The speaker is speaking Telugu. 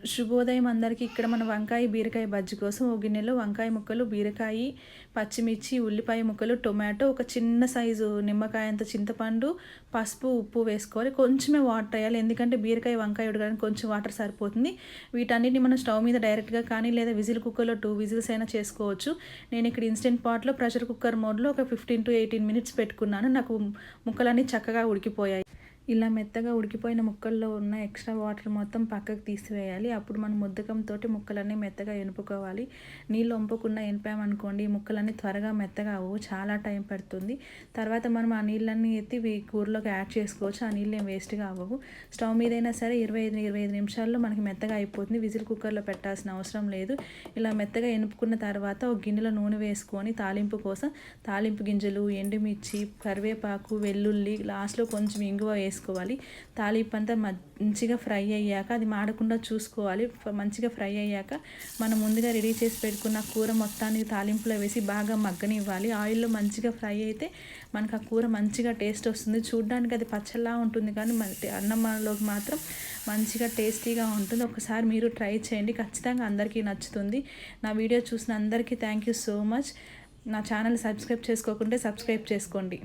శుభోదయం అందరికీ. ఇక్కడ మన వంకాయ బీరకాయ బజ్జీ కోసం ఒక గిన్నెలో వంకాయ ముక్కలు, బీరకాయ, పచ్చిమిర్చి, ఉల్లిపాయ ముక్కలు, టొమాటో, ఒక చిన్న సైజు నిమ్మకాయ అంత చింతపండు, పసుపు, ఉప్పు వేసుకోవాలి. కొంచెమే వాటర్ వేయాలి, ఎందుకంటే బీరకాయ వంకాయ ఉడకడానికి కొంచెం వాటర్ సరిపోతుంది. వీటన్నిటిని మనం స్టవ్ మీద డైరెక్ట్గా కానీ లేదా విజిల్ కుక్కర్లో 2 విజిల్స్ అయినా చేసుకోవచ్చు. నేను ఇక్కడ ఇన్స్టెంట్ పాట్లో ప్రెషర్ కుక్కర్ మోడ్లో ఒక 15 to 18 minutes పెట్టుకున్నాను. నాకు ముక్కలన్నీ చక్కగా ఉడికిపోయాయి. ఇలా మెత్తగా ఉడికిపోయిన ముక్కల్లో ఉన్న ఎక్స్ట్రా వాటర్ మొత్తం పక్కకు తీసివేయాలి. అప్పుడు మనం ముద్దకంతో ముక్కలన్నీ మెత్తగా ఎనుపుకోవాలి. నీళ్ళు వంపకుండా ఎనిపామనుకోండి ముక్కలన్నీ త్వరగా మెత్తగా అవ్వవు, చాలా టైం పడుతుంది. తర్వాత మనం ఆ నీళ్ళన్నీ ఎత్తి కూరలోకి యాడ్ చేసుకోవచ్చు. ఆ నీళ్ళు ఏం వేస్ట్గా అవ్వవు. స్టవ్ మీదైనా సరే 25 నిమిషాల్లో మనకి మెత్తగా అయిపోతుంది. విజిల్ కుక్కర్లో పెట్టాల్సిన అవసరం లేదు. ఇలా మెత్తగా ఎనుపుకున్న తర్వాత ఒక గిన్నెలో నూనె వేసుకొని తాలింపు కోసం తాలింపు గింజలు, ఎండుమిర్చి, కరివేపాకు, వెల్లుల్లి, లాస్ట్లో కొంచెం ఇంగువ వేసుకోవాలి. తాలింపు అంతా మంచిగా ఫ్రై అయ్యాక, అది మాడకుండా చూసుకోవాలి. మంచిగా ఫ్రై అయ్యాక మనం ముందుగా రెడీ చేసి పెట్టుకున్న కూర మొత్తాన్ని తాలింపులో వేసి బాగా మగ్గనివ్వాలి. ఆయిల్లో మంచిగా ఫ్రై అయితే మనకు ఆ కూర మంచిగా టేస్ట్ వస్తుంది. చూడడానికి అది పచ్చళ్ళలా ఉంటుంది, కానీ అన్నంలోకి మాత్రం మంచిగా టేస్టీగా ఉంటుంది. ఒకసారి మీరు ట్రై చేయండి, ఖచ్చితంగా అందరికీ నచ్చుతుంది. నా వీడియో చూసిన అందరికీ థ్యాంక్ యూ సో మచ్. నా ఛానల్ సబ్స్క్రైబ్ చేసుకోకుంటే సబ్స్క్రైబ్ చేసుకోండి.